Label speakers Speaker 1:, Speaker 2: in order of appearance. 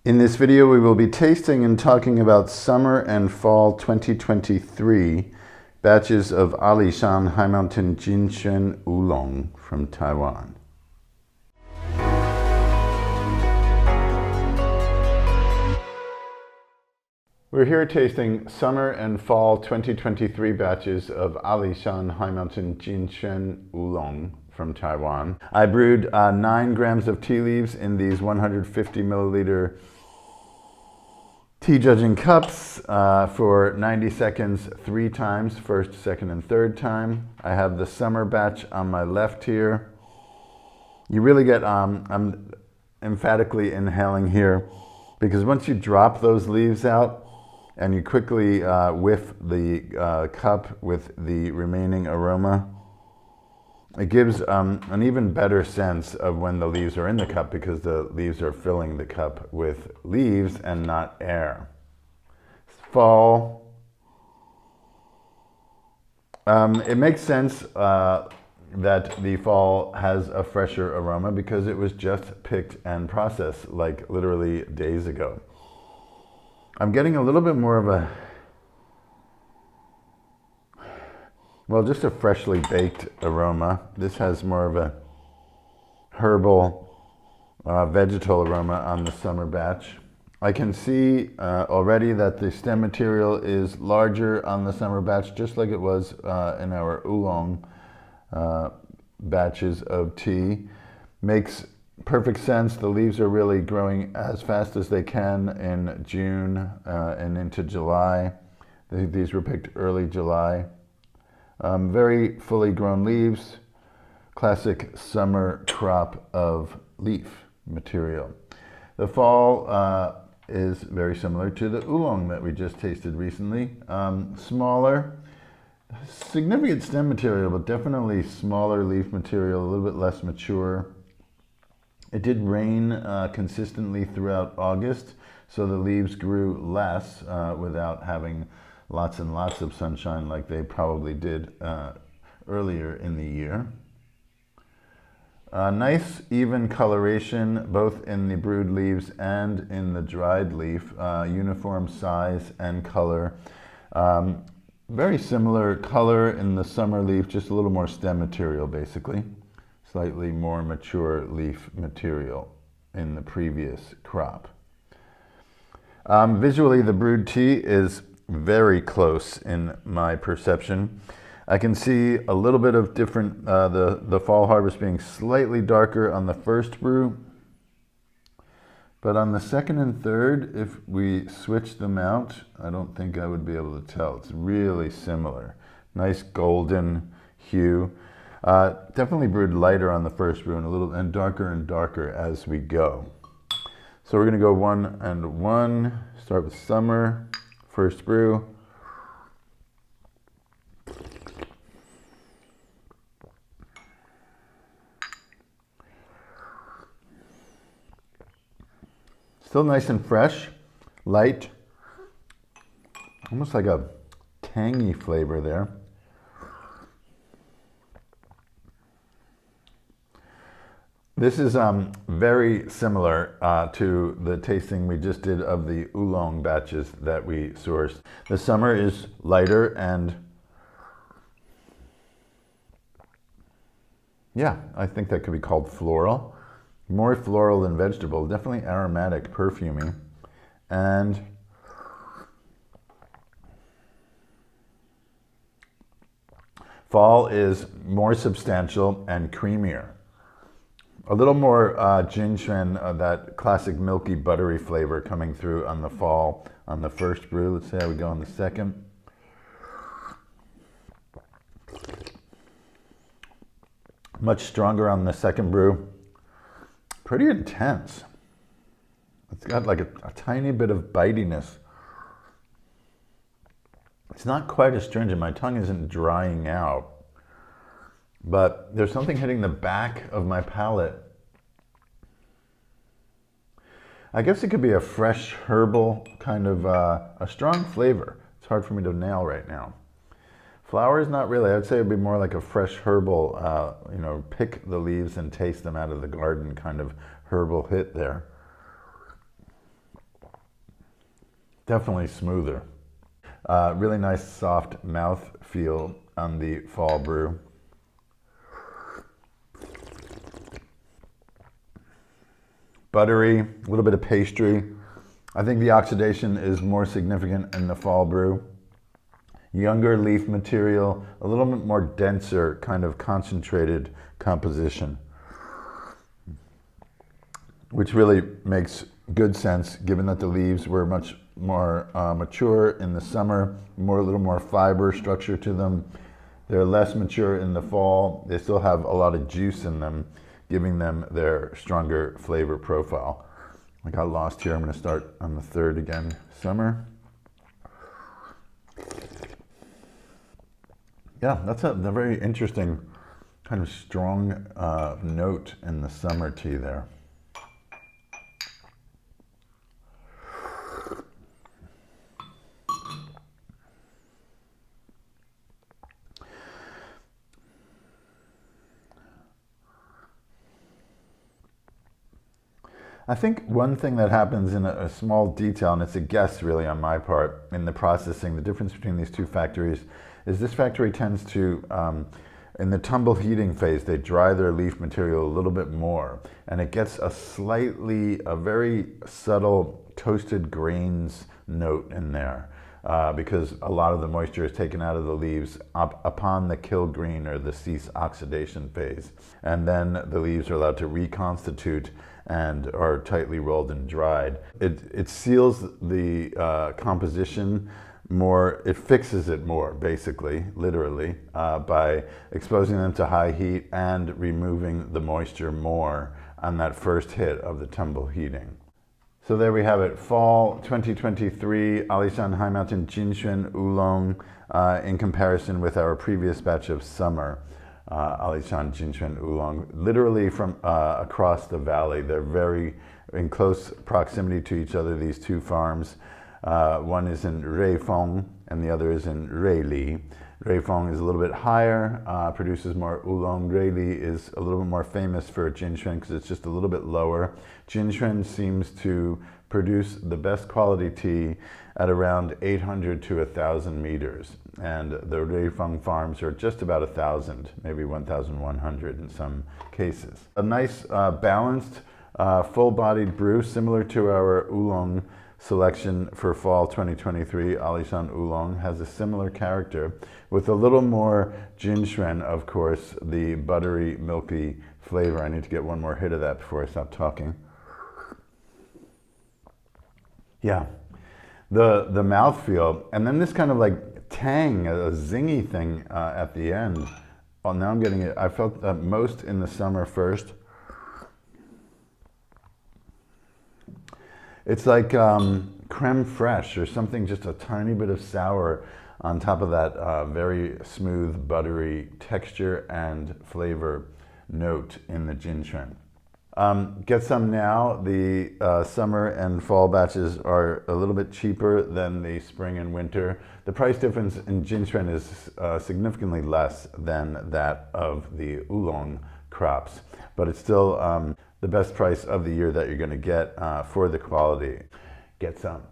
Speaker 1: In this video, we will be tasting and talking about summer and fall 2023 batches of Alishan High Mountain Jin Xuan Oolong from Taiwan. We're here tasting summer and fall 2023 batches of Alishan High Mountain Jin Xuan Oolong from Taiwan. I brewed 9 grams of tea leaves in these 150 milliliter tea judging cups for 90 seconds 3 times, first, second, and third time. I have the summer batch on my left here. You really get, I'm emphatically inhaling here, because once you drop those leaves out and you quickly whiff the cup with the remaining aroma, it gives an even better sense of when the leaves are in the cup, because the leaves are filling the cup with leaves and not air. Fall. It makes sense that the fall has a fresher aroma because it was just picked and processed like literally days ago. I'm getting a little bit more of a, well, just a freshly baked aroma. This has more of a herbal, vegetal aroma on the summer batch. I can see already that the stem material is larger on the summer batch, just like it was in our oolong batches of tea. Makes perfect sense. The leaves are really growing as fast as they can in June and into July. These were picked early July. Very fully grown leaves, classic summer crop of leaf material. The fall is very similar to the oolong that we just tasted recently. Smaller, significant stem material, but definitely smaller leaf material, a little bit less mature. It did rain consistently throughout August, so the leaves grew less without having lots and lots of sunshine like they probably did earlier in the year. Nice even coloration both in the brewed leaves and in the dried leaf. Uniform size and color. Very similar color in the summer leaf, just a little more stem material basically. Slightly more mature leaf material in the previous crop. Visually, the brewed tea is very close in my perception. I can see a little bit of different, the fall harvest being slightly darker on the first brew, but on the second and third, if we switch them out, I don't think I would be able to tell. It's really similar. Nice golden hue. Definitely brewed lighter on the first brew and darker as we go. So we're gonna go 1 and 1, start with summer. First brew. Still nice and fresh, light, almost like a tangy flavor there. This is very similar to the tasting we just did of the oolong batches that we sourced. The summer is lighter and, yeah, I think that could be called floral. More floral than vegetable, definitely aromatic, perfumey. And fall is more substantial and creamier. A little more Jin Xuan, that classic milky buttery flavor coming through on the fall on the first brew. Let's see how we go on the second. Much stronger on the second brew. Pretty intense. It's got like a tiny bit of bitiness. It's not quite astringent. My tongue isn't drying out. But there's something hitting the back of my palate. I guess it could be a fresh herbal kind of a strong flavor. It's hard for me to nail right now. Flower is not really. I'd say it'd be more like a fresh herbal, you know, pick the leaves and taste them out of the garden kind of herbal hit there. Definitely smoother. Really nice soft mouth feel on the fall brew. Buttery, a little bit of pastry. I think the oxidation is more significant in the fall brew. Younger leaf material, a little bit more denser, kind of concentrated composition, which really makes good sense given that the leaves were much more mature in the summer, a little more fiber structure to them. They're less mature in the fall. They still have a lot of juice in them, giving them their stronger flavor profile. I got lost here. I'm going to start on the third again. Summer. Yeah, that's a very interesting kind of strong note in the summer tea there. I think one thing that happens in a small detail, and it's a guess really on my part, in the processing, the difference between these two factories, is this factory tends to, in the tumble heating phase, they dry their leaf material a little bit more, and it gets a very subtle toasted grains note in there. Because a lot of the moisture is taken out of the leaves upon the kill green or the cease oxidation phase. And then the leaves are allowed to reconstitute and are tightly rolled and dried. It seals the composition more, it fixes it more, basically, literally, by exposing them to high heat and removing the moisture more on that first hit of the tumble heating. So there we have it, fall 2023 Alishan High Mountain Jin Xuan Oolong in comparison with our previous batch of summer Alishan Jin Xuan Oolong. Literally from across the valley, they're very in close proximity to each other, these two farms. One is in Reifeng and the other is in Reili. Reifeng is a little bit higher, produces more oolong. Reili is a little bit more famous for Jin Xuan because it's just a little bit lower. Jin Xuan seems to produce the best quality tea at around 800 to 1,000 meters. And the Reifeng farms are just about 1,000, maybe 1,100 in some cases. A nice balanced, full-bodied brew, similar to our oolong selection for fall 2023. Alishan Oolong has a similar character with a little more Jin Xuan, of course, the buttery, milky flavor. I need to get one more hit of that before I stop talking. Yeah, the mouthfeel, and then this kind of like tang, a zingy thing at the end. Oh, now I'm getting it. I felt that most in the summer first. It's like creme fraiche or something, just a tiny bit of sour on top of that very smooth, buttery texture and flavor note in the Jin Xuan. Get some now. The summer and fall batches are a little bit cheaper than the spring and winter. The price difference in Jin Xuan is significantly less than that of the oolong crops, but it's still the best price of the year that you're going to get for the quality. Get some.